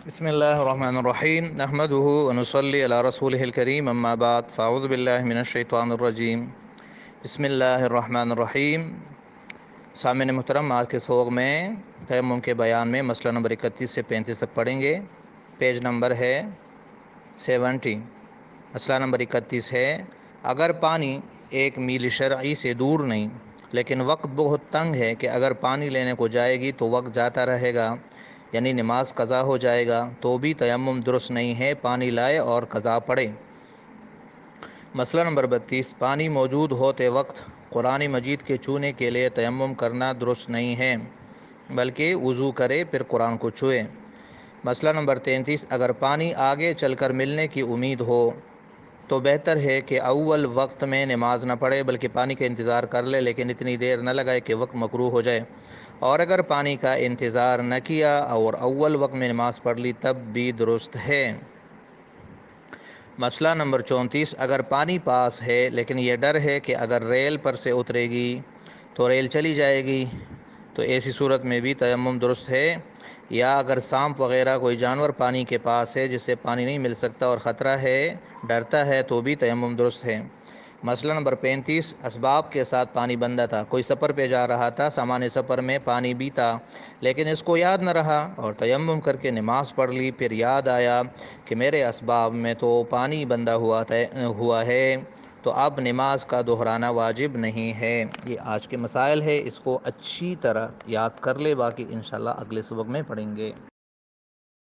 بسم اللہ الرحمن الرحیم نحمدہ ونصلی علی رسولہ الکریم اما بعد فاعوذ باللہ من الشیطان الرجیم بسم اللہ الرحمن الرحیم۔ سامعین محترم، آج کے سبق میں تیمم کے بیان میں مسئلہ نمبر 31 سے 35 تک پڑھیں گے۔ پیج نمبر ہے 70۔ مسئلہ نمبر 31 ہے، اگر پانی 1 میل شرعی سے دور نہیں لیکن وقت بہت تنگ ہے کہ اگر پانی لینے کو جائے گی تو وقت جاتا رہے گا، یعنی نماز قضا ہو جائے گا، تو بھی تیمم درست نہیں ہے، پانی لائے اور قضا پڑھے۔ مسئلہ نمبر 32، پانی موجود ہوتے وقت قرآن مجید کے چھونے کے لیے تیمم کرنا درست نہیں ہے، بلکہ وضو کرے پھر قرآن کو چھوئے۔ مسئلہ نمبر 33، اگر پانی آگے چل کر ملنے کی امید ہو تو بہتر ہے کہ اول وقت میں نماز نہ پڑھے بلکہ پانی کا انتظار کر لے، لیکن اتنی دیر نہ لگائے کہ وقت مکروہ ہو جائے، اور اگر پانی کا انتظار نہ کیا اور اول وقت میں نماز پڑھ لی تب بھی درست ہے۔ مسئلہ نمبر 34، اگر پانی پاس ہے لیکن یہ ڈر ہے کہ اگر ریل پر سے اترے گی تو ریل چلی جائے گی، تو ایسی صورت میں بھی تیمم درست ہے، یا اگر سانپ وغیرہ کوئی جانور پانی کے پاس ہے جس سے پانی نہیں مل سکتا اور خطرہ ہے، ڈرتا ہے، تو بھی تیمم درست ہے۔ مسئلہ نمبر 35، اسباب کے ساتھ پانی بندہ تھا، کوئی سفر پہ جا رہا تھا، سامان سفر میں پانی بھی تھا لیکن اس کو یاد نہ رہا اور تیمم کر کے نماز پڑھ لی، پھر یاد آیا کہ میرے اسباب میں تو پانی بندہ ہوا ہے، تو اب نماز کا دہرانا واجب نہیں ہے۔ یہ آج کے مسائل ہے، اس کو اچھی طرح یاد کر لے، باقی انشاءاللہ اگلے سبق میں پڑھیں گے۔